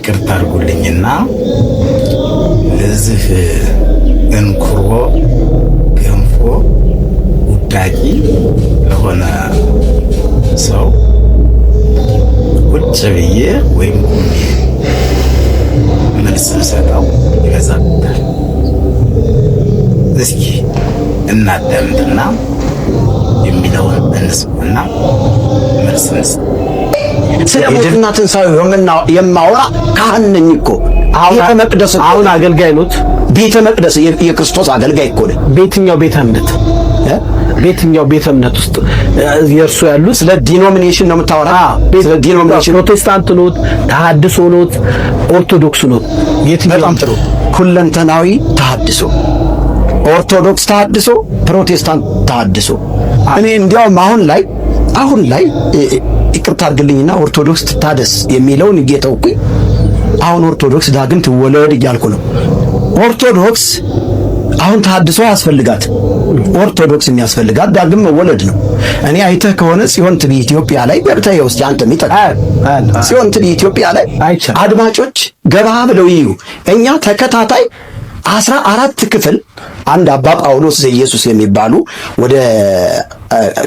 ይቅርታ አድርጉልኝና ለዚህ እንኩሮ ገንፎ ውዳቂ ለሆነ ሰው ቁጭ ብዬ ወይም ቆሜ መልስ ሰጠው ይበዛብታል። እስኪ እናዳምጥና የሚለውን እንስማና መልስ እንስማ። ስለሞትና ትንሣኤው የማወራ ካህን ነኝ እኮ። ቤተ መቅደስ አሁን አገልጋይ ኖት። ቤተ መቅደስ የክርስቶስ አገልጋይ እኮ ነኝ። በየትኛው ቤተ እምነት በየትኛው ቤተ እምነት ውስጥ የእርሱ ያሉት? ስለ ዲኖሚኔሽን ነው የምታወራ? ስለ ዲኖሚኔሽን ፕሮቴስታንት ኖት፣ ተሐድሶ ኖት፣ ኦርቶዶክስ ኖት? በጣም ጥሩ። ሁለንተናዊ ተሐድሶ፣ ኦርቶዶክስ ተሐድሶ፣ ፕሮቴስታንት ተሐድሶ። እኔ እንዲያውም አሁን ላይ ይቅርታ አድርግልኝና ኦርቶዶክስ ትታደስ የሚለውን እየተውኩኝ አሁን ኦርቶዶክስ ዳግም ትወለድ እያልኩ ነው። ኦርቶዶክስ አሁን ተሐድሶ ያስፈልጋት። ኦርቶዶክስ የሚያስፈልጋት ዳግም መወለድ ነው። እኔ አይተህ ከሆነ ጽዮን ቲቪ ኢትዮጵያ ላይ ገብተህ ውስጥ አንተ የሚጠቅም ጽዮን ቲቪ ኢትዮጵያ ላይ አድማጮች ገባ ብለው ይዩ። እኛ ተከታታይ 14 ክፍል አንድ አባ ጳውሎስ ዘኢየሱስ የሚባሉ ወደ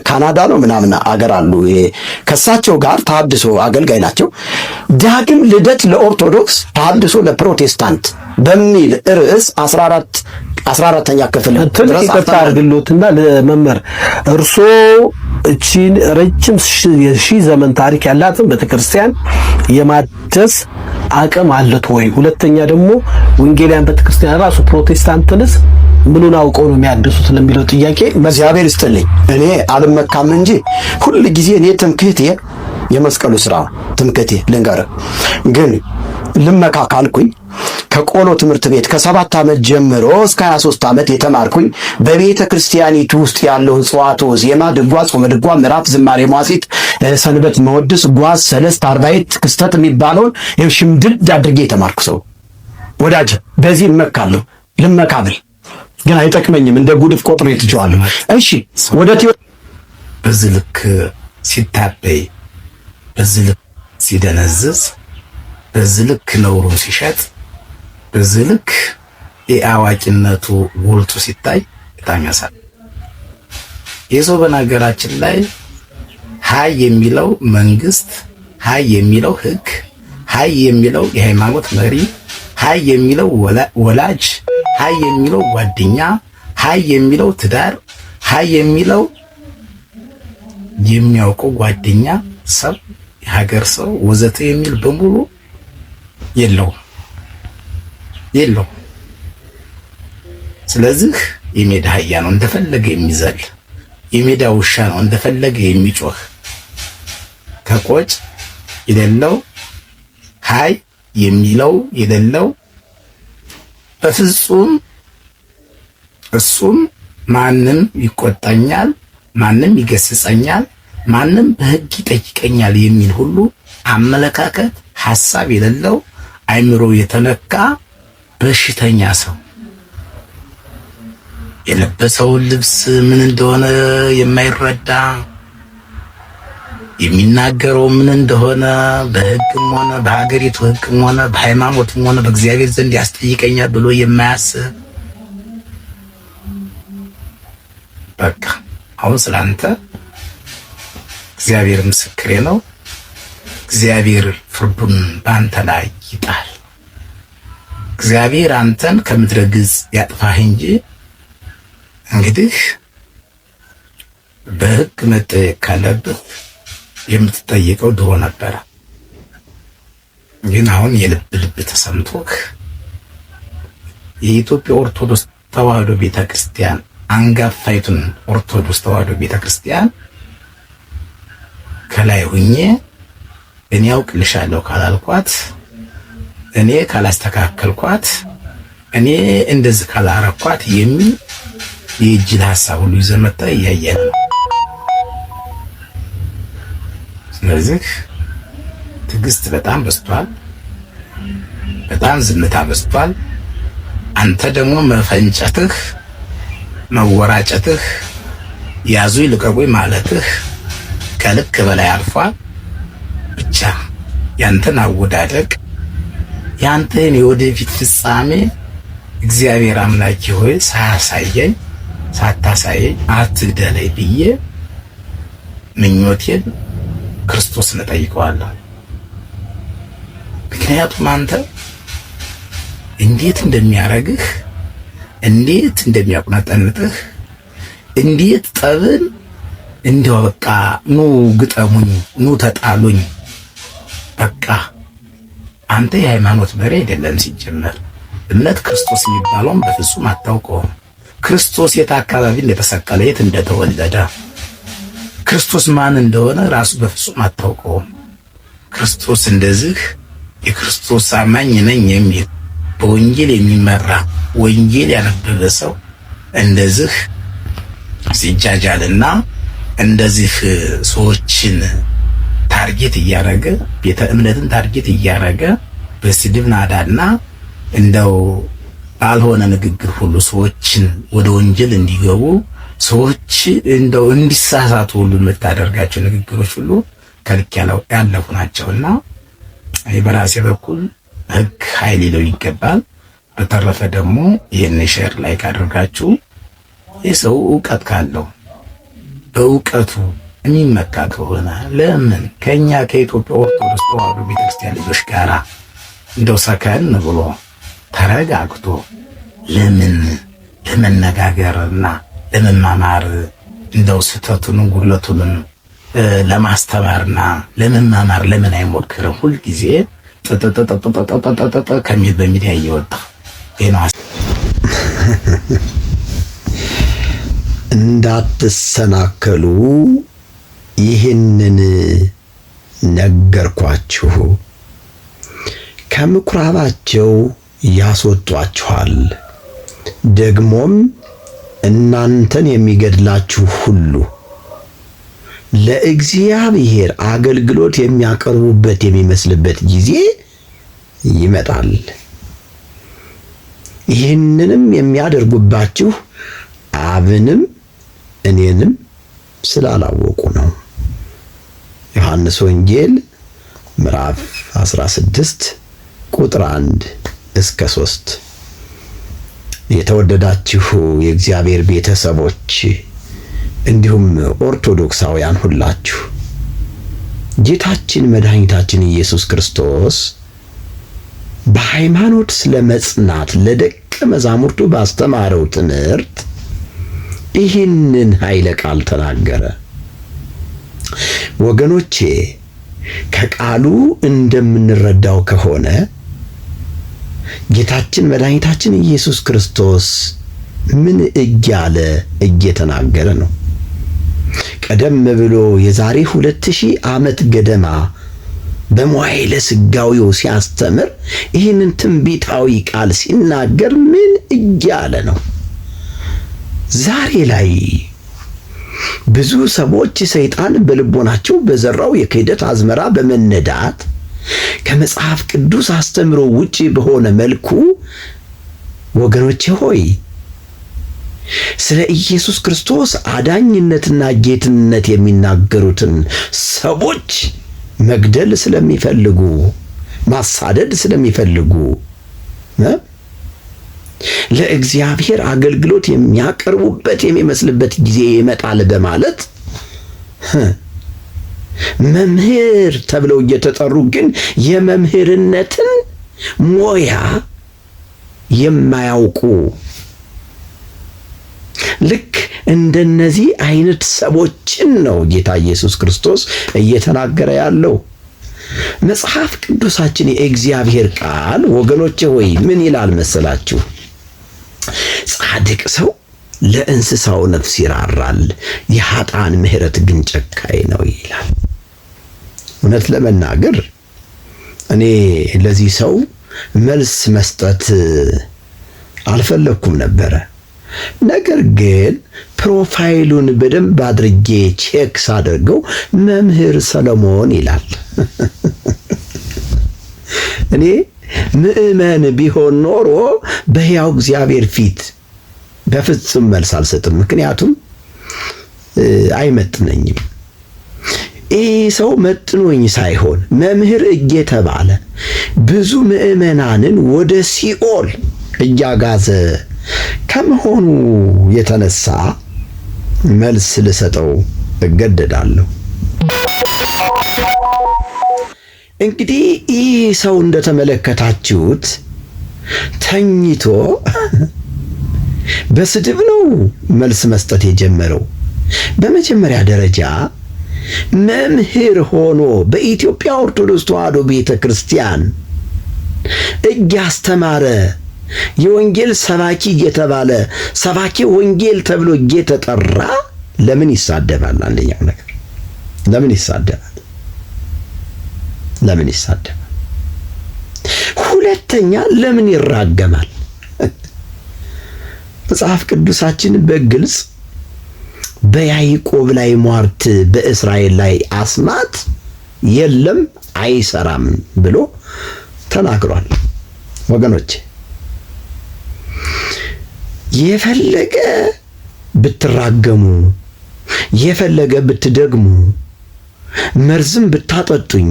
ካናዳ ነው ምናምን አገር አሉ። ከሳቸው ጋር ተሐድሶ አገልጋይ ናቸው። ዳግም ልደት ለኦርቶዶክስ ተሐድሶ ለፕሮቴስታንት በሚል ርዕስ 14ኛ ክፍል ድረስ አድርግሎትና ለመመር እርሶ እቺን ረጅም የሺህ ዘመን ታሪክ ያላትን ቤተክርስቲያን የማደስ አቅም አለት ወይ? ሁለተኛ ደግሞ ወንጌላውያን ቤተክርስቲያን ራሱ ፕሮቴስታንትንስ ምኑን አውቀው ነው የሚያድሱት ለሚለው ጥያቄ እግዚአብሔር ይስጥልኝ። እኔ አልመካም እንጂ ሁሉ ጊዜ እኔ ትምክህቴ የመስቀሉ ስራ ትምክህቴ ልንገርህ። ግን ልመካ ካልኩኝ ከቆሎ ትምህርት ቤት ከ7 ዓመት ጀምሮ እስከ 23 ዓመት የተማርኩኝ በቤተ ክርስቲያኒቱ ውስጥ ያለውን ጽዋቶ፣ ዜማ፣ ድጓ፣ ጾመ ድጓ፣ ምዕራፍ፣ ዝማሬ፣ መዋሥዕት፣ ሰንበት፣ መወድስ፣ ጓዝ፣ ሰለስት፣ አርባዕት፣ ክስተት የሚባለውን ሽምድድ አድርጌ የተማርኩ ሰው ወዳጅ፣ በዚህ እመካለሁ። ልመካብል ግን አይጠቅመኝም። እንደ ጉድፍ ቆጥሮ ይትጫዋለሁ። እሺ ወደ በዚህ ልክ ሲታበይ፣ በዚህ ልክ ሲደነዝዝ፣ በዚህ ልክ ነውሩን ሲሸጥ፣ በዚህ ልክ የአዋቂነቱ ጎልቶ ሲታይ በጣም ያሳል። የሰው በነገራችን ላይ ሀይ የሚለው መንግስት፣ ሀይ የሚለው ህግ፣ ሀይ የሚለው የሃይማኖት መሪ፣ ሀይ የሚለው ወላጅ፣ ሀይ የሚለው ጓደኛ፣ ሀይ የሚለው ትዳር፣ ሀይ የሚለው የሚያውቀው ጓደኛ፣ ሰብ፣ የሀገር ሰው ወዘተ የሚል በሙሉ የለው። ስለዚህ የሜዳ አህያ ነው እንደፈለገ የሚዘል፣ የሜዳ ውሻ ነው እንደፈለገ የሚጮህ፣ ከቆጭ የሌለው ሀይ የሚለው የሌለው በፍጹም እሱም ማንም ይቆጣኛል፣ ማንም ይገስጸኛል፣ ማንም በህግ ይጠይቀኛል የሚል ሁሉ አመለካከት ሐሳብ የሌለው አይምሮ የተነካ በሽተኛ ሰው የለበሰውን ልብስ ምን እንደሆነ የማይረዳ የሚናገረው ምን እንደሆነ በህግም ሆነ በሀገሪቱ ህግም ሆነ በሃይማኖትም ሆነ በእግዚአብሔር ዘንድ ያስጠይቀኛል ብሎ የማያስብ በቃ አሁን ስላንተ እግዚአብሔር ምስክሬ ነው። እግዚአብሔር ፍርዱን በአንተ ላይ ይጣል። እግዚአብሔር አንተን ከምድረ ገጽ ያጥፋህ እንጂ እንግዲህ በህግ መጠየቅ ካለብህ የምትጠይቀው ድሮ ነበረ። ግን አሁን የልብ ተሰምቶህ የኢትዮጵያ ኦርቶዶክስ ተዋህዶ ቤተክርስቲያን አንጋፋይቱን ኦርቶዶክስ ተዋህዶ ቤተክርስቲያን ከላይ ሁኜ እኔ አውቅልሻለሁ ካላልኳት፣ እኔ ካላስተካከልኳት፣ እኔ እንደዚህ ካላረኳት የሚል የእጅል ሐሳብ ሁሉ ይዘህ መጥተህ እያየን ነው። ስለዚህ ትዕግስት በጣም በዝቷል፣ በጣም ዝምታ በዝቷል። አንተ ደግሞ መፈንጨትህ፣ መወራጨትህ፣ ያዙ ይልቀቁኝ ማለትህ ከልክ በላይ አልፏል። ብቻ ያንተን አወዳደቅ ያንተን የወደፊት ፍጻሜ እግዚአብሔር አምላኬ ሆይ ሳታሳየኝ አትግደለኝ ብዬ ምኞቴን ክርስቶስን እጠይቀዋለሁ። ምክንያቱም አንተ እንዴት እንደሚያረግህ፣ እንዴት እንደሚያቁነጠንጥህ፣ እንዴት ጠብን እንዲያው በቃ ኑ ግጠሙኝ፣ ኑ ተጣሉኝ፣ በቃ አንተ የሃይማኖት መሪ አይደለም። ሲጀመር እምነት ክርስቶስ የሚባለውን በፍጹም አታውቀውም። ክርስቶስ የት አካባቢ እንደተሰቀለ፣ የት እንደተወለደ፣ ክርስቶስ ማን እንደሆነ ራሱ በፍጹም አታውቀውም። ክርስቶስ እንደዚህ የክርስቶስ አማኝ ነኝ የሚል በወንጌል የሚመራ ወንጌል ያነበበ ሰው እንደዚህ ሲጃጃልና እንደዚህ ሰዎችን ታርጌት እያረገ ቤተ እምነትን ታርጌት እያረገ በስድብ ናዳና እንደው ባልሆነ ንግግር ሁሉ ሰዎችን ወደ ወንጀል እንዲገቡ ሰዎች እንደው እንዲሳሳቱ ሁሉ የምታደርጋቸው ንግግሮች ሁሉ ከልክ ያለፉ ናቸውና በራሴ በኩል ሕግ ኃይል ሊለው ይገባል። በተረፈ ደግሞ ይህን ሼር ላይክ አድርጋችሁ የሰው ዕውቀት ካለው በእውቀቱ የሚመካ ከሆነ ለምን ከኛ ከኢትዮጵያ ኦርቶዶክስ ተዋሕዶ ቤተክርስቲያን ልጆች ጋራ እንደው ሰከን ብሎ ተረጋግቶ ለምን ለመነጋገርና ለመማማር እንደው ስህተቱን ጉድለቱን ለማስተማርና ለመማማር ለምን አይሞክርም? ሁልጊዜ ጠጠጠጠጠጠጠጠ ከሚል በሚዲያ እየወጣ እንዳትሰናከሉ ይህንን ነገርኳችሁ። ከምኩራባቸው ያስወጧችኋል፣ ደግሞም እናንተን የሚገድላችሁ ሁሉ ለእግዚአብሔር አገልግሎት የሚያቀርቡበት የሚመስልበት ጊዜ ይመጣል። ይህንንም የሚያደርጉባችሁ አብንም እኔንም ስላላወቁ ነው። ዮሐንስ ወንጌል ምዕራፍ 16 ቁጥር 1 እስከ 3። የተወደዳችሁ የእግዚአብሔር ቤተሰቦች እንዲሁም ኦርቶዶክሳውያን ሁላችሁ ጌታችን መድኃኒታችን ኢየሱስ ክርስቶስ በሃይማኖት ስለመጽናት ለደቀ መዛሙርቱ ባስተማረው ትምህርት ይህንን ኃይለ ቃል ተናገረ። ወገኖቼ ከቃሉ እንደምንረዳው ከሆነ ጌታችን መድኃኒታችን ኢየሱስ ክርስቶስ ምን እያለ እየተናገረ ነው? ቀደም ብሎ የዛሬ 2000 ዓመት ገደማ በመዋዕለ ሥጋዌው ሲያስተምር ይህንን ትንቢታዊ ቃል ሲናገር ምን እያለ ነው? ዛሬ ላይ ብዙ ሰዎች ሰይጣን በልቦናቸው በዘራው የክህደት አዝመራ በመነዳት ከመጽሐፍ ቅዱስ አስተምሮ ውጪ በሆነ መልኩ ወገኖቼ ሆይ ስለ ኢየሱስ ክርስቶስ አዳኝነትና ጌትነት የሚናገሩትን ሰዎች መግደል ስለሚፈልጉ፣ ማሳደድ ስለሚፈልጉ፣ ለእግዚአብሔር አገልግሎት የሚያቀርቡበት የሚመስልበት ጊዜ ይመጣል በማለት መምህር ተብለው እየተጠሩ ግን የመምህርነትን ሞያ የማያውቁ ልክ እንደነዚህ አይነት ሰዎችን ነው ጌታ ኢየሱስ ክርስቶስ እየተናገረ ያለው። መጽሐፍ ቅዱሳችን የእግዚአብሔር ቃል ወገኖቼ ሆይ ምን ይላል መሰላችሁ? ጻድቅ ሰው ለእንስሳው ነፍስ ይራራል፣ የኃጥአን ምሕረት ግን ጨካኝ ነው ይላል። እውነት ለመናገር እኔ ለዚህ ሰው መልስ መስጠት አልፈለኩም ነበረ። ነገር ግን ፕሮፋይሉን በደንብ አድርጌ ቼክ ሳደርገው መምህር ሰሎሞን ይላል። እኔ ምእመን ቢሆን ኖሮ በሕያው እግዚአብሔር ፊት በፍጹም መልስ አልሰጥም። ምክንያቱም አይመጥነኝም። ይህ ሰው መጥኖኝ ሳይሆን መምህር እየተባለ ብዙ ምዕመናንን ወደ ሲኦል እያጋዘ ከመሆኑ የተነሳ መልስ ልሰጠው እገደዳለሁ። እንግዲህ ይህ ሰው እንደተመለከታችሁት ተኝቶ በስድብ ነው መልስ መስጠት የጀመረው። በመጀመሪያ ደረጃ መምህር ሆኖ በኢትዮጵያ ኦርቶዶክስ ተዋሕዶ ቤተክርስቲያን እያስተማረ የወንጌል ሰባኪ እየተባለ ሰባኪ ወንጌል ተብሎ እየተጠራ ለምን ይሳደባል? አንደኛው ነገር ለምን ይሳደባል? ለምን ይሳደባል? ሁለተኛ ለምን ይራገማል? መጽሐፍ ቅዱሳችን በግልጽ በያዕቆብ ላይ ሟርት በእስራኤል ላይ አስማት የለም አይሰራም ብሎ ተናግሯል። ወገኖች የፈለገ ብትራገሙ፣ የፈለገ ብትደግሙ፣ መርዝም ብታጠጡኝ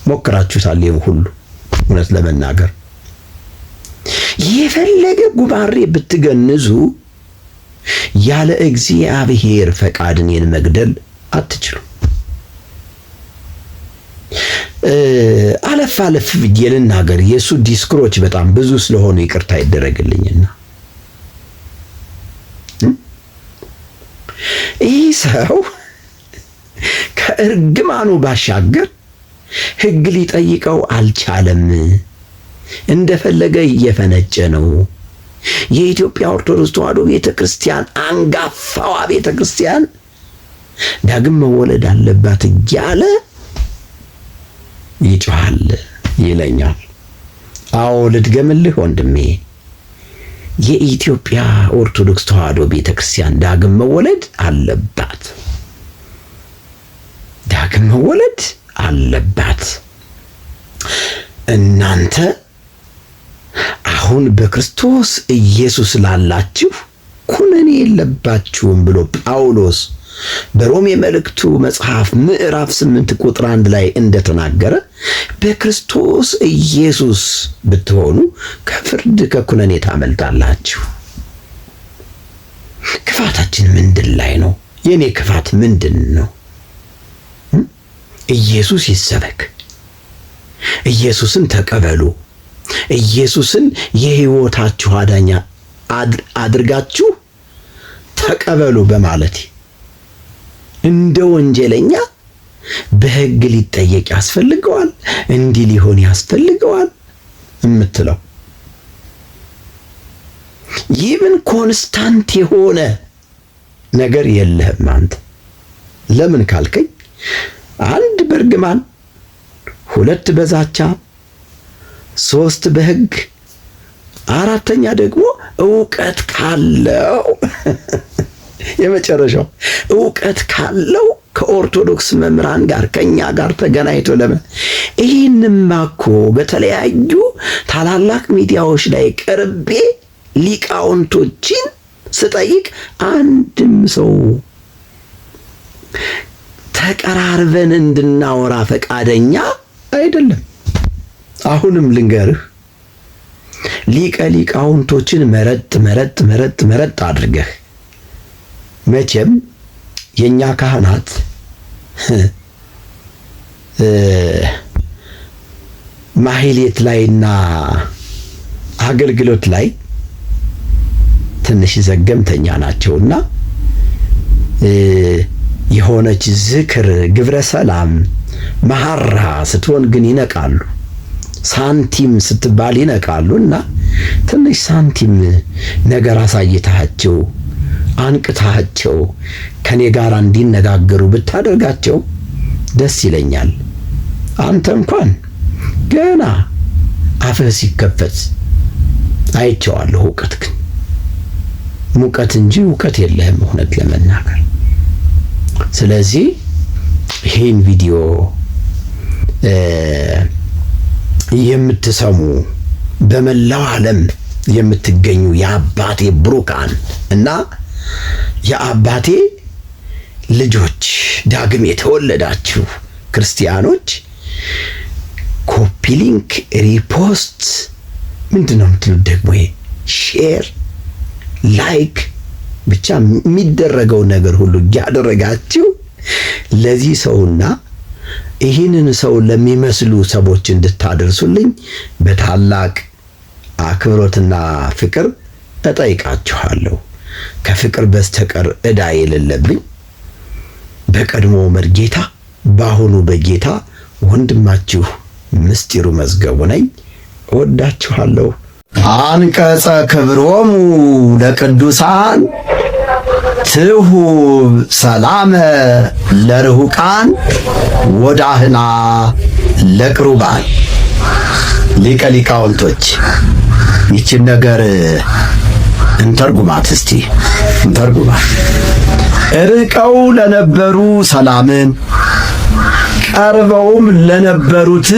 ሞክራችሁታል። ይሄን ሁሉ እውነት ለመናገር የፈለገ ጉባሬ ብትገንዙ ያለ እግዚአብሔር ፈቃድ እኔን መግደል አትችሉም። አለፍ አለፍ ብዬ ልናገር። የእሱ ዲስክሮች በጣም ብዙ ስለሆኑ ይቅርታ ይደረግልኝና ይህ ሰው ከእርግማኑ ባሻገር ሕግ ሊጠይቀው አልቻለም። እንደፈለገ እየፈነጨ ነው። የኢትዮጵያ ኦርቶዶክስ ተዋሕዶ ቤተክርስቲያን አንጋፋዋ ቤተክርስቲያን ዳግም መወለድ አለባት እያለ ይጮሃል ይለኛል። አዎ ልድገምልህ ወንድሜ፣ የኢትዮጵያ ኦርቶዶክስ ተዋሕዶ ቤተክርስቲያን ዳግም መወለድ አለባት። ዳግም መወለድ አለባት። እናንተ አሁን በክርስቶስ ኢየሱስ ላላችሁ ኩነኔ የለባችሁም ብሎ ጳውሎስ በሮሜ መልእክቱ መጽሐፍ ምዕራፍ 8 ቁጥር 1 ላይ እንደተናገረ በክርስቶስ ኢየሱስ ብትሆኑ ከፍርድ ከኩነኔ ታመልጣላችሁ። ክፋታችን ምንድን ላይ ነው? የኔ ክፋት ምንድን ነው? ኢየሱስ ይሰበክ፣ ኢየሱስን ተቀበሉ፣ ኢየሱስን የሕይወታችሁ አዳኛ አድርጋችሁ ተቀበሉ በማለት እንደ ወንጀለኛ በሕግ ሊጠየቅ ያስፈልገዋል፣ እንዲህ ሊሆን ያስፈልገዋል የምትለው ይህን ኮንስታንት የሆነ ነገር የለህም አንተ። ለምን ካልከኝ አንድ በእርግማን፣ ሁለት በዛቻ፣ ሶስት በሕግ፣ አራተኛ ደግሞ ዕውቀት ካለው የመጨረሻው ዕውቀት ካለው ከኦርቶዶክስ መምህራን ጋር ከኛ ጋር ተገናኝቶ ይህንማ እኮ በተለያዩ ታላላቅ ሚዲያዎች ላይ ቀርቤ ሊቃውንቶችን ስጠይቅ አንድም ሰው ተቀራርበን እንድናወራ ፈቃደኛ አይደለም። አሁንም ልንገርህ፣ ሊቀ ሊቃውንቶችን መረጥ አድርገህ መቼም የኛ ካህናት ማህሌት ላይና አገልግሎት ላይ ትንሽ ዘገምተኛ ናቸውና የሆነች ዝክር፣ ግብረ ሰላም፣ መሐራ ስትሆን ግን ይነቃሉ። ሳንቲም ስትባል ይነቃሉና ትንሽ ሳንቲም ነገር አሳይታቸው አንቅታቸው ከኔ ጋር እንዲነጋገሩ ብታደርጋቸው ደስ ይለኛል። አንተ እንኳን ገና አፍህ ሲከፈት አይቼዋለሁ። እውቀት ግን ሙቀት እንጂ እውቀት የለህም እውነት ለመናገር። ስለዚህ ይህን ቪዲዮ የምትሰሙ በመላው ዓለም የምትገኙ የአባቴ ብሩካን እና የአባቴ ልጆች ዳግም የተወለዳችሁ ክርስቲያኖች ኮፒ ሊንክ፣ ሪፖስት ምንድን ነው የምትሉት ደግሞ ይሄ ሼር፣ ላይክ ብቻ የሚደረገው ነገር ሁሉ ያደረጋችሁ ለዚህ ሰውና ይህንን ሰው ለሚመስሉ ሰዎች እንድታደርሱልኝ በታላቅ አክብሮትና ፍቅር እጠይቃችኋለሁ። ከፍቅር በስተቀር ዕዳ የሌለብኝ በቀድሞ መርጌታ በአሁኑ በጌታ ወንድማችሁ ምስጢሩ መዝገቡ ነኝ። እወዳችኋለሁ። አንቀጸ ክብሮሙ ለቅዱሳን ትሁብ ሰላመ ለርሁቃን ወዳህና ለቅሩባን። ሊቀ ሊቃውንቶች ይችን ነገር እንተርጉማት እስቲ እንተርጉማት። ርቀው ለነበሩ ሰላምን፣ ቀርበውም ለነበሩት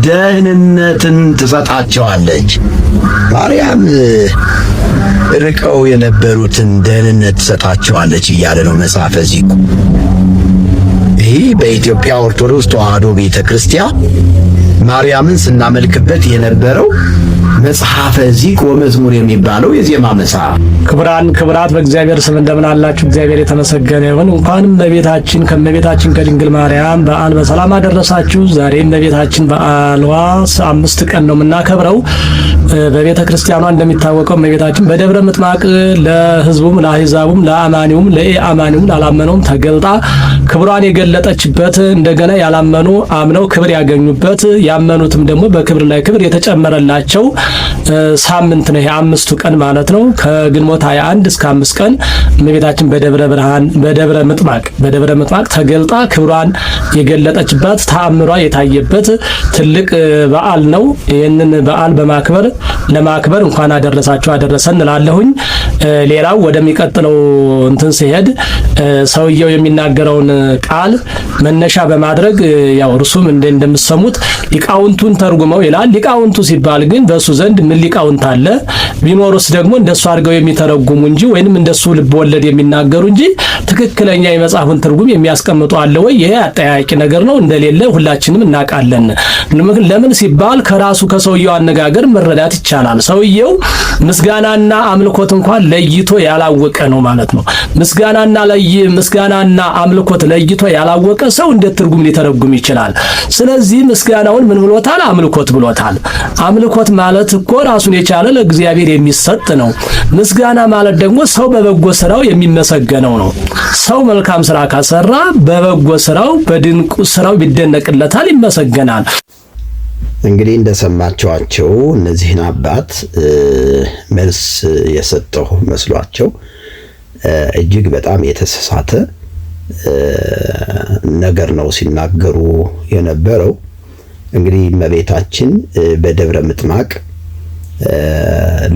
ደህንነትን ትሰጣቸዋለች። ማርያም ርቀው የነበሩትን ደህንነት ትሰጣቸዋለች እያለ ነው መጽሐፈ ዚቁ። ይህ በኢትዮጵያ ኦርቶዶክስ ተዋሕዶ ቤተ ክርስቲያን ማርያምን ስናመልክበት የነበረው መጽሐፈ ዚቅ ወመዝሙር የሚባለው የዜማ መጽሐፍ። ክቡራን ክቡራት በእግዚአብሔር ስም እንደምን አላችሁ? እግዚአብሔር የተመሰገነ ይሁን። እንኳንም ከእመቤታችን ከድንግል ማርያም በዓል በሰላም አደረሳችሁ። ዛሬ እመቤታችን በዓሏ 5 ቀን ነው የምናከብረው። በቤተ ክርስቲያኗ እንደሚታወቀው እመቤታችን በደብረ ምጥማቅ ለሕዝቡም ለአሕዛቡም ለአማኒውም ለኢአማኒውም ላላመነውም ተገልጣ ክብሯን የገለጠችበት፣ እንደገና ያላመኑ አምነው ክብር ያገኙበት፣ ያመኑትም ደግሞ በክብር ላይ ክብር የተጨመረላቸው ሳምንት ነው። የ5ቱ ቀን ማለት ነው። ከግንቦት 21 እስከ 5 ቀን እመቤታችን በደብረ ምጥማቅ ተገልጣ ክብሯን የገለጠችበት ተአምሯ የታየበት ትልቅ በዓል ነው። ይህንን በዓል ለማክበር እንኳን አደረሳችሁ አደረሰን እላለሁኝ። ሌላው ወደሚቀጥለው እንትን ሲሄድ ሰውየው የሚናገረውን ቃል መነሻ በማድረግ ያው እርሱም እንደምትሰሙት ሊቃውንቱን ተርጉመው ይላል። ሊቃውንቱ ሲባል ግን በሱ ዘንድ ምን ሊቃውንት አለ? ቢኖርስ ደግሞ እንደሱ አድርገው የሚተረጉሙ እንጂ ወይንም እንደሱ ልብ ወለድ የሚናገሩ እንጂ ትክክለኛ የመጽሐፉን ትርጉም የሚያስቀምጡ አለ ወይ? ይሄ አጠያያቂ ነገር ነው። እንደሌለ ሁላችንም እናውቃለን። ለምን ሲባል ከራሱ ከሰውየው አነጋገር መረዳት ይቻላል። ሰውየው ምስጋናና አምልኮት እንኳን ለይቶ ያላወቀ ነው ማለት ነው። ምስጋናና አምልኮት ለይቶ ያላወቀ ሰው እንዴት ትርጉም ሊተረጉም ይችላል? ስለዚህ ምስጋናውን ምን ብሎታል? አምልኮት ብሎታል። አምልኮት ማለት እኮ ራሱን የቻለ ለእግዚአብሔር የሚሰጥ ነው። ምስጋና ማለት ደግሞ ሰው በበጎ ስራው የሚመሰገነው ነው። ሰው መልካም ስራ ካሰራ በበጎ ስራው በድንቁ ስራው ቢደነቅለታል፣ ይመሰገናል። እንግዲህ እንደሰማችኋቸው እነዚህን አባት መልስ የሰጠው መስሏቸው እጅግ በጣም የተሳሳተ ነገር ነው ሲናገሩ የነበረው። እንግዲህ እመቤታችን በደብረ ምጥማቅ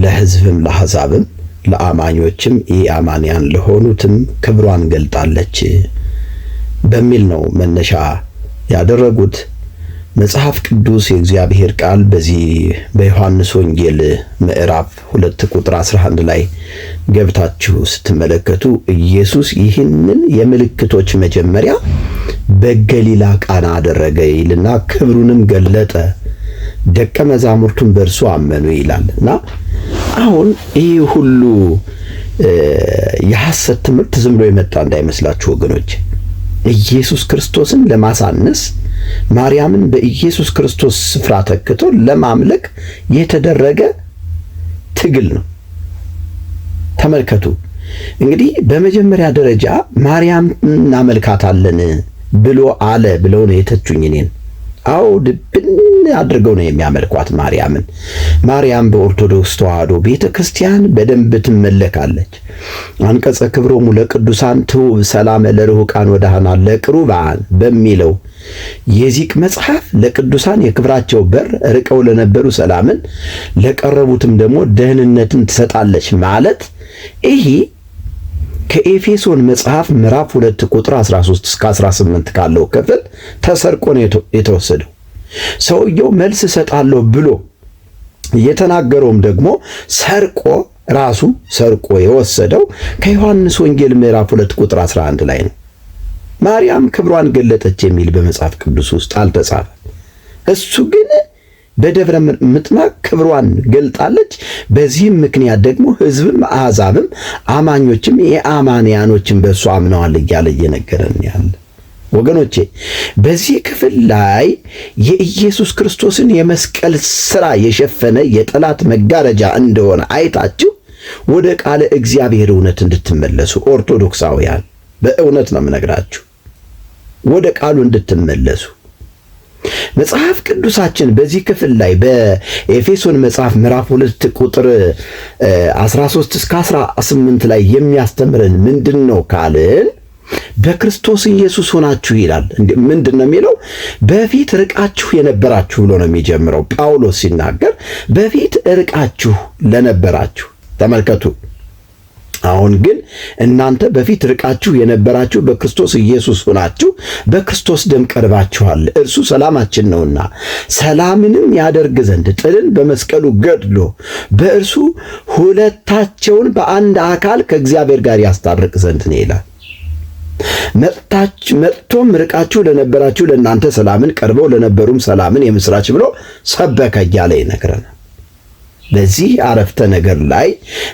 ለሕዝብም ለአሕዛብም ለአማኞችም ኢአማንያን ለሆኑትም ክብሯን ገልጣለች በሚል ነው መነሻ ያደረጉት። መጽሐፍ ቅዱስ የእግዚአብሔር ቃል በዚህ በዮሐንስ ወንጌል ምዕራፍ 2 ቁጥር 11 ላይ ገብታችሁ ስትመለከቱ ኢየሱስ ይህንን የምልክቶች መጀመሪያ በገሊላ ቃና አደረገ ይልና ክብሩንም ገለጠ፣ ደቀ መዛሙርቱን በእርሱ አመኑ ይላልና አሁን ይህ ሁሉ የሐሰት ትምህርት ዝም ብሎ የመጣ እንዳይመስላችሁ ወገኖች። ኢየሱስ ክርስቶስን ለማሳነስ ማርያምን በኢየሱስ ክርስቶስ ስፍራ ተክቶ ለማምለክ የተደረገ ትግል ነው። ተመልከቱ እንግዲህ በመጀመሪያ ደረጃ ማርያም እናመልካታለን ብለው ነው የተቹኝ እኔን። አዎ ድብን አድርገው ነው የሚያመልኳት ማርያምን። ማርያም በኦርቶዶክስ ተዋሕዶ ቤተ ክርስቲያን በደንብ ትመለካለች። አንቀጸ ክብሮሙ ለቅዱሳን ትሁብ ሰላመ ለርሁቃን ወዳህና ለቅሩባን በሚለው የዚቅ መጽሐፍ ለቅዱሳን የክብራቸው በር፣ ርቀው ለነበሩ ሰላምን፣ ለቀረቡትም ደግሞ ደህንነትን ትሰጣለች ማለት ይሄ ከኤፌሶን መጽሐፍ ምዕራፍ 2 ቁጥር 13 እስከ 18 ካለው ክፍል ተሰርቆ ነው የተወሰደው። ሰውየው መልስ እሰጣለሁ ብሎ የተናገረውም ደግሞ ሰርቆ የወሰደው ከዮሐንስ ወንጌል ምዕራፍ 2 ቁጥር 11 ላይ ነው። ማርያም ክብሯን ገለጠች የሚል በመጽሐፍ ቅዱስ ውስጥ አልተጻፈም። እሱ ግን በደብረ ምጥማቅ ክብሯን ገልጣለች። በዚህም ምክንያት ደግሞ ሕዝብም አሕዛብም አማኞችም የአማንያኖችም በእሱ አምነዋል እያለ እየነገረን ያለ ወገኖቼ፣ በዚህ ክፍል ላይ የኢየሱስ ክርስቶስን የመስቀል ሥራ የሸፈነ የጠላት መጋረጃ እንደሆነ አይታችሁ ወደ ቃለ እግዚአብሔር እውነት እንድትመለሱ ኦርቶዶክሳውያን፣ በእውነት ነው የምነግራችሁ፣ ወደ ቃሉ እንድትመለሱ መጽሐፍ ቅዱሳችን በዚህ ክፍል ላይ በኤፌሶን መጽሐፍ ምዕራፍ 2 ቁጥር 13 እስከ 18 ላይ የሚያስተምረን ምንድነው ካልን በክርስቶስ ኢየሱስ ሆናችሁ ይላል። ምንድነው የሚለው? በፊት ርቃችሁ የነበራችሁ ብሎ ነው የሚጀምረው ጳውሎስ ሲናገር፣ በፊት ርቃችሁ ለነበራችሁ ተመልከቱ። አሁን ግን እናንተ በፊት ርቃችሁ የነበራችሁ በክርስቶስ ኢየሱስ ሆናችሁ በክርስቶስ ደም ቀርባችኋል። እርሱ ሰላማችን ነውና ሰላምንም ያደርግ ዘንድ ጥልን በመስቀሉ ገድሎ በእርሱ ሁለታቸውን በአንድ አካል ከእግዚአብሔር ጋር ያስታርቅ ዘንድ ነው ይላል። መጥቶም ርቃችሁ ለነበራችሁ ለእናንተ ሰላምን፣ ቀርበው ለነበሩም ሰላምን የምስራች ብሎ ሰበከ እያለ ይነግረናል። በዚህ አረፍተ ነገር ላይ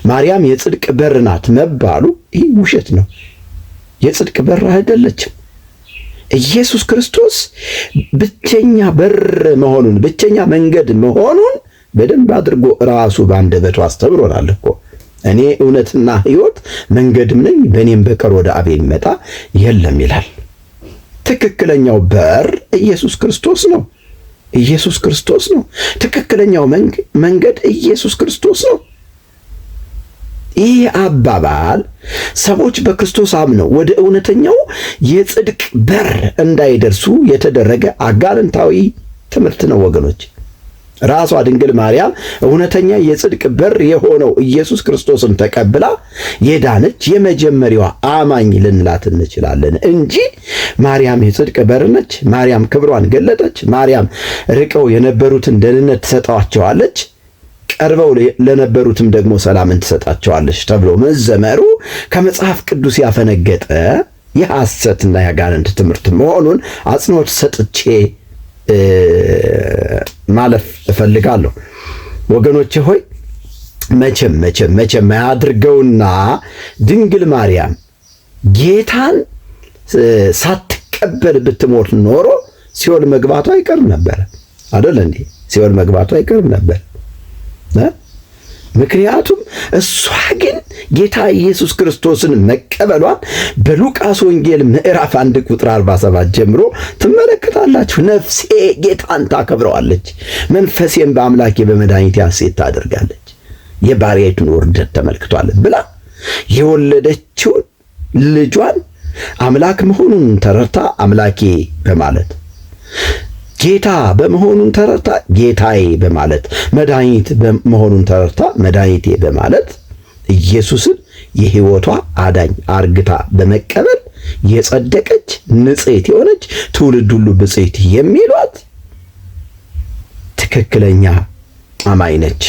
ማርያም የጽድቅ በር ናት መባሉ ይህ ውሸት ነው። የጽድቅ በር አይደለችም። ኢየሱስ ክርስቶስ ብቸኛ በር መሆኑን፣ ብቸኛ መንገድ መሆኑን በደንብ አድርጎ ራሱ በአንደበቱ አስተምሮናል እኮ። እኔ እውነትና ሕይወት መንገድም ነኝ፣ በእኔም በቀር ወደ አብ የሚመጣ የለም ይላል። ትክክለኛው በር ኢየሱስ ክርስቶስ ነው። ኢየሱስ ክርስቶስ ነው። ትክክለኛው መንገድ ኢየሱስ ክርስቶስ ነው። ይህ አባባል ሰዎች በክርስቶስ አምነው ወደ እውነተኛው የጽድቅ በር እንዳይደርሱ የተደረገ አጋንንታዊ ትምህርት ነው ወገኖች። ራሷ ድንግል ማርያም እውነተኛ የጽድቅ በር የሆነው ኢየሱስ ክርስቶስን ተቀብላ የዳነች የመጀመሪያዋ አማኝ ልንላት እንችላለን እንጂ ማርያም የጽድቅ በር ነች፣ ማርያም ክብሯን ገለጠች፣ ማርያም ርቀው የነበሩትን ደህንነት ትሰጣቸዋለች፣ ቀርበው ለነበሩትም ደግሞ ሰላምን ትሰጣቸዋለች ተብሎ መዘመሩ ከመጽሐፍ ቅዱስ ያፈነገጠ የሐሰትና የአጋንንት ትምህርት መሆኑን አጽንኦት ሰጥቼ ማለፍ እፈልጋለሁ ወገኖቼ ሆይ። መቼም አያድርገውና ድንግል ማርያም ጌታን ሳትቀበል ብትሞት ኖሮ ሲኦል መግባቱ አይቀርም ነበር አይደል እንዴ? ሲኦል መግባቱ አይቀርም ነበር። ምክንያቱም እሷ ግን ጌታ ኢየሱስ ክርስቶስን መቀበሏን በሉቃስ ወንጌል ምዕራፍ 1 ቁጥር 47 ጀምሮ ትመለከታላችሁ። ነፍሴ ጌታን ታከብረዋለች፣ መንፈሴም በአምላኬ በመድኃኒቴ ሐሴት ታደርጋለች፣ የባሪያይቱን ውርደት ተመልክቷል ብላ የወለደችውን ልጇን አምላክ መሆኑን ተረድታ አምላኬ በማለት ጌታ በመሆኑን ተረድታ ጌታዬ በማለት መድኃኒት መሆኑን ተረድታ መድኃኒቴ በማለት ኢየሱስን የሕይወቷ አዳኝ አርግታ በመቀበል የጸደቀች ንጽሕት የሆነች ትውልድ ሁሉ ብጽሕት የሚሏት ትክክለኛ አማኝ ነች።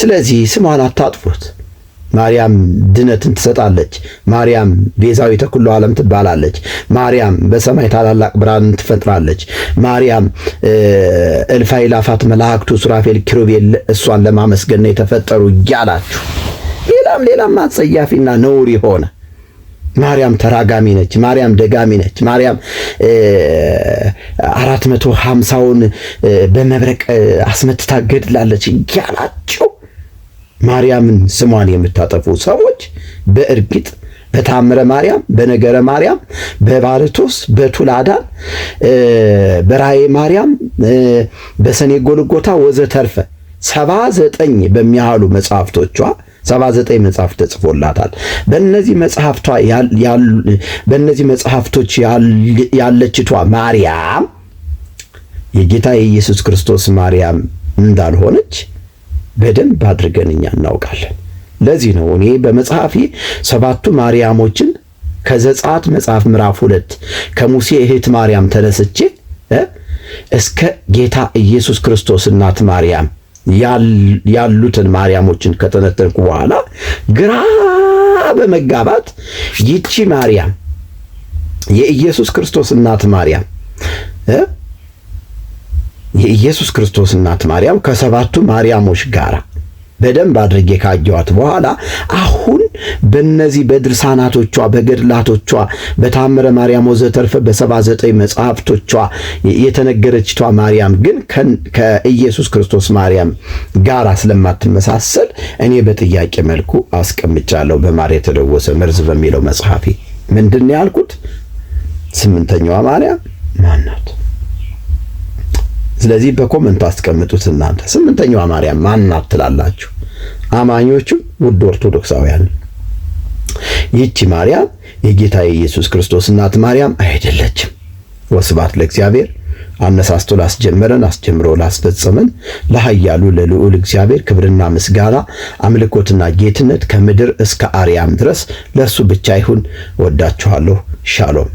ስለዚህ ስሟን አታጥፉት። ማርያም ድነትን ትሰጣለች። ማርያም ቤዛዊተ ኩሉ ዓለም ትባላለች። ማርያም በሰማይ ታላላቅ ብርሃንን ትፈጥራለች። ማርያም እልፍ አእላፋት መላእክቱ ሱራፌል ኪሩቤል እሷን ለማመስገን ነው የተፈጠሩ እያላችሁ ሌላም አጸያፊና ነውር የሆነ ማርያም ተራጋሚ ነች፣ ማርያም ደጋሚ ነች፣ ማርያም 450ውን በመብረቅ አስመትታ ገድላለች እያላችሁ ማርያምን ስሟን የምታጠፉ ሰዎች በእርግጥ በታምረ ማርያም፣ በነገረ ማርያም፣ በባርቶስ፣ በቱላዳን፣ በራእየ ማርያም፣ በሰኔ ጎልጎታ ወዘተርፈ 79 በሚያህሉ መጽሐፍቶቿ 79 መጽሐፍ ተጽፎላታል። በእነዚህ መጽሐፍቶች ያለችቷ ማርያም የጌታ የኢየሱስ ክርስቶስ ማርያም እንዳልሆነች በደንብ አድርገን እኛ እናውቃለን። ለዚህ ነው እኔ በመጽሐፌ 7ቱ ማርያሞችን ከዘጸአት መጽሐፍ ምዕራፍ 2 ከሙሴ እህት ማርያም ተነስቼ እስከ ጌታ ኢየሱስ ክርስቶስ እናት ማርያም ያሉትን ማርያሞችን ከተነተንኩ በኋላ ግራ በመጋባት ይቺ ማርያም የኢየሱስ ክርስቶስ እናት ማርያም የኢየሱስ ክርስቶስ እናት ማርያም ከሰባቱ ማርያሞች ጋር በደንብ አድርጌ ካየኋት በኋላ አሁን በእነዚህ በድርሳናቶቿ በገድላቶቿ በታምረ ማርያም ወዘተርፈ በ79 መጽሐፍቶቿ የተነገረችቷ ማርያም ግን ከኢየሱስ ክርስቶስ ማርያም ጋር ስለማትመሳሰል እኔ በጥያቄ መልኩ አስቀምጫለሁ። በማር የተለወሰ መርዝ በሚለው መጽሐፌ ምንድን ነው ያልኩት? 8ኛዋ ማርያም ማን ናት? ስለዚህ በኮመንት አስቀምጡት። እናንተ 8ኛዋ ማርያም ማን ናት ትላላችሁ? አማኞቹም ውድ ኦርቶዶክሳውያን ይህቺ ማርያም የጌታ የኢየሱስ ክርስቶስ እናት ማርያም አይደለችም። ወስብሐት ለእግዚአብሔር። አነሳስቶ ላስጀመረን አስጀምሮ ላስፈጸመን ለኃያሉ ለልዑል እግዚአብሔር ክብርና ምስጋና አምልኮትና ጌትነት ከምድር እስከ አርያም ድረስ ለእርሱ ብቻ ይሁን። ወዳችኋለሁ። ሻሎም